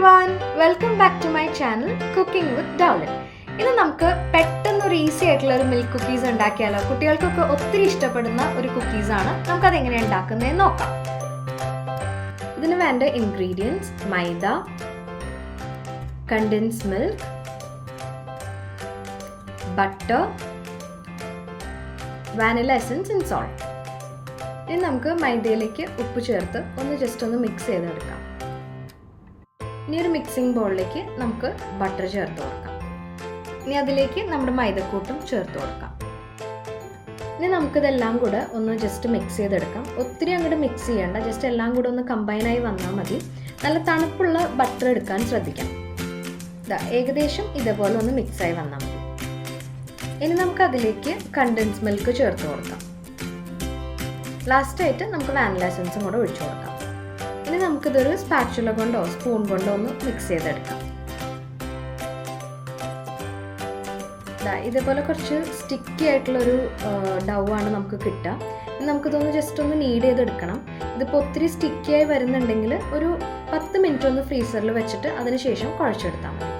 everyone, welcome back to my channel Cooking with Dowlin. ഇന്ന് നമുക്ക് പെട്ടെന്ന് ഒരു ഈസി ആയിട്ടുള്ള ഒരു മിൽക്ക് കുക്കീസ് ഉണ്ടാക്കിയാലോ. കുട്ടികൾക്കൊക്കെ ഒത്തിരി ഇഷ്ടപ്പെടുന്ന ഒരു കുക്കീസ് ആണ്. നമുക്ക് അത് എങ്ങനെയാണ് ഉണ്ടാക്കുന്നതെന്ന് നോക്കാം. ഇതിന് വേണ്ട ingredients maida, condensed milk, butter, vanilla essence and salt. ഇനി നമുക്ക് മൈദയിലേക്ക് ഉപ്പ് ചേർത്ത് ജസ്റ്റ് ഒന്ന് മിക്സ് ചെയ്തെടുക്കാം. ഇനി ഒരു മിക്സിംഗ് ബൗളിലേക്ക് നമുക്ക് ബട്ടർ ചേർത്ത് കൊടുക്കാം. ഇനി അതിലേക്ക് നമ്മുടെ മൈദക്കൂട്ടും ചേർത്ത് കൊടുക്കാം. ഇനി നമുക്കിതെല്ലാം കൂടെ ജസ്റ്റ് മിക്സ് ചെയ്തെടുക്കാം. ഒത്തിരി അങ്ങോട്ട് മിക്സ് ചെയ്യേണ്ട, ജസ്റ്റ് എല്ലാം കൂടെ കമ്പൈനായി വന്നാൽ മതി. നല്ല തണുപ്പുള്ള ബട്ടർ എടുക്കാൻ ശ്രദ്ധിക്കാം. ഏകദേശം ഇതേപോലെ മിക്സായി വന്നാൽ മതി. ഇനി നമുക്ക് അതിലേക്ക് കണ്ടൻസ്ഡ് മിൽക്ക് ചേർത്ത് കൊടുക്കാം. ലാസ്റ്റായിട്ട് നമുക്ക് വാനില എസൻസും കൂടെ ഒഴിച്ചു കൊടുക്കാം. ഇനി നമുക്കിതൊരു സ്പാച്ചുല കൊണ്ടോ സ്പൂൺ കൊണ്ടോ മിക്സ് ചെയ്തെടുക്കാം. ഇതേപോലെ കുറച്ച് സ്റ്റിക്കി ആയിട്ടുള്ളൊരു ഡൗ ആണ് നമുക്ക് കിട്ടുക. നമുക്കിതൊന്ന് ജസ്റ്റ് നീഡ് ചെയ്തെടുക്കണം. ഇതിപ്പോൾ ഒത്തിരി സ്റ്റിക്കിയായി വരുന്നുണ്ടെങ്കിൽ ഒരു 10 മിനിറ്റ് ഫ്രീസറിൽ വെച്ചിട്ട് അതിനുശേഷം കുഴച്ചെടുത്താൽ മതി.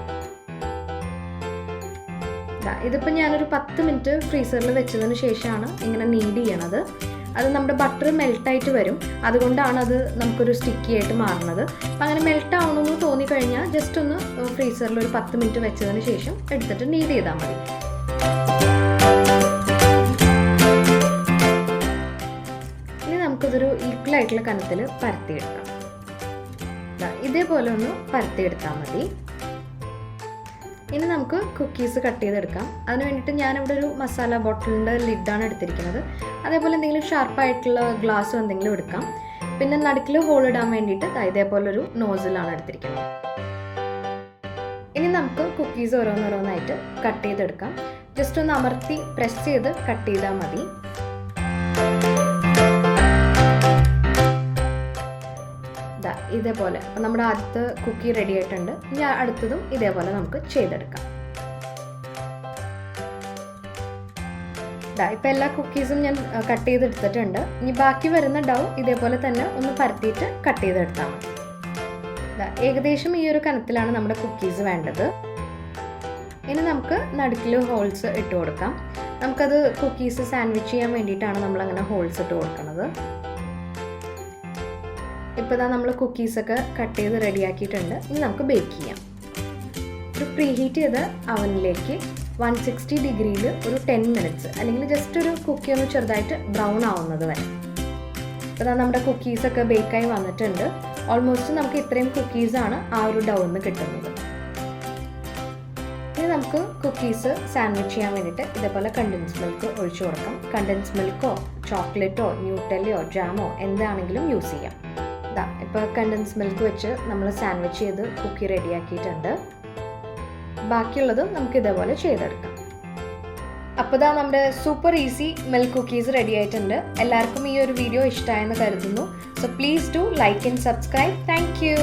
ഇതിപ്പോൾ ഞാനൊരു 10 മിനിറ്റ് ഫ്രീസറിൽ വെച്ചതിന് ശേഷമാണ് ഇങ്ങനെ നീഡ് ചെയ്യണത്. അത് നമ്മുടെ ബട്ടർ മെൽട്ടായിട്ട് വരും, അതുകൊണ്ടാണ് അത് നമുക്കൊരു സ്റ്റിക്കി ആയിട്ട് മാറുന്നത്. അപ്പം അങ്ങനെ മെൽട്ട് ആവണമെന്ന് തോന്നിക്കഴിഞ്ഞാൽ ജസ്റ്റ് ഫ്രീസറിൽ ഒരു 10 മിനിറ്റ് വെച്ചതിന് ശേഷം എടുത്തിട്ട് നീഡ് ചെയ്താൽ മതി. ഇനി നമുക്കിതൊരു ഈക്വൽ ആയിട്ടുള്ള കനത്തിൽ പരത്തിയെടുക്കാം. ഇതേപോലെ പരത്തിയെടുത്താൽ മതി. ഇനി നമുക്ക് കുക്കീസ് കട്ട് ചെയ്തെടുക്കാം. അതിന് വേണ്ടിയിട്ട് ഞാനിവിടെ ഒരു മസാല ബോട്ടിലിൻ്റെ ലിഡാണ് എടുത്തിരിക്കുന്നത്. അതേപോലെ എന്തെങ്കിലും ഷാർപ്പായിട്ടുള്ള ഗ്ലാസ്സോ എന്തെങ്കിലും എടുക്കാം. പിന്നെ നടുക്കിൽ ഹോൾ ഇടാൻ വേണ്ടിയിട്ട് ഇതേപോലൊരു നോസിലാണ് എടുത്തിരിക്കുന്നത്. ഇനി നമുക്ക് കുക്കീസ് ഓരോന്നോരോന്നായിട്ട് കട്ട് ചെയ്തെടുക്കാം. ജസ്റ്റ് അമർത്തി പ്രസ് ചെയ്ത് കട്ട് ചെയ്താൽ മതി. ഇതേപോലെ അപ്പം നമ്മുടെ ആദ്യത്തെ കുക്കി റെഡി ആയിട്ടുണ്ട്. ഇനി അടുത്തതും ഇതേപോലെ നമുക്ക് ചെയ്തെടുക്കാം. ഇപ്പം എല്ലാ കുക്കീസും ഞാൻ കട്ട് ചെയ്തെടുത്തിട്ടുണ്ട്. ഇനി ബാക്കി വരുന്ന ഡൗ ഇതേപോലെ തന്നെ പരത്തിയിട്ട് കട്ട് ചെയ്തെടുത്താൽ മതി. ഏകദേശം ഈ ഒരു കനത്തിലാണ് നമ്മുടെ കുക്കീസ് വേണ്ടത്. ഇനി നമുക്ക് നടുക്കിൽ ഹോൾസ് ഇട്ട് കൊടുക്കാം. നമുക്കത് കുക്കീസ് സാൻഡ്വിച്ച് ചെയ്യാൻ വേണ്ടിയിട്ടാണ് നമ്മളങ്ങനെ ഹോൾസ് ഇട്ട് കൊടുക്കുന്നത്. ഇപ്പോൾ നമ്മൾ കുക്കീസൊക്കെ കട്ട് ചെയ്ത് റെഡിയാക്കിയിട്ടുണ്ട്. ഇനി നമുക്ക് ബേക്ക് ചെയ്യാം. ഒരു പ്രീഹീറ്റ് ചെയ്ത അവനിലേക്ക് 160 ഡിഗ്രിയിൽ ഒരു 10 മിനിറ്റ്സ്, അല്ലെങ്കിൽ ജസ്റ്റ് ഒരു കുക്കി ചെറുതായിട്ട് ബ്രൗൺ ആവുന്നത് വരെ. ഇപ്പോൾ നമ്മുടെ കുക്കീസൊക്കെ ബേക്കായി വന്നിട്ടുണ്ട്. ഓൾമോസ്റ്റ് നമുക്ക് ഇത്രയും കുക്കീസാണ് ആ ഒരു ഡൗന്ന് കിട്ടുന്നത്. ഇനി നമുക്ക് കുക്കീസ് സാൻഡ്വിച്ച് ചെയ്യാൻ വേണ്ടിയിട്ട് ഇതേപോലെ കണ്ടൻസ്ഡ് മിൽക്ക് ഒഴിച്ചു കൊടുക്കാം. കണ്ടൻസ്ഡ് മിൽക്കോ ചോക്ലേറ്റോ ന്യൂട്ടെല്ലയോ ജാമോ എന്താണെങ്കിലും യൂസ് ചെയ്യാം. ഇപ്പോൾ കണ്ടൻസ്ഡ് മിൽക്ക് വെച്ച് നമ്മൾ സാൻഡ്വിച്ച് ചെയ്ത് കുക്കി റെഡിയാക്കിയിട്ടുണ്ട്. ബാക്കിയുള്ളതും നമുക്ക് ഇതേപോലെ ചെയ്തെടുക്കാം. അപ്പോൾ നമ്മുടെ super easy milk cookies ready ആയിട്ടുണ്ട്. എല്ലാവർക്കും ഈ ഒരു വീഡിയോ ഇഷ്ടമായെന്ന് കരുതുന്നു. So please do like and subscribe. Thank you.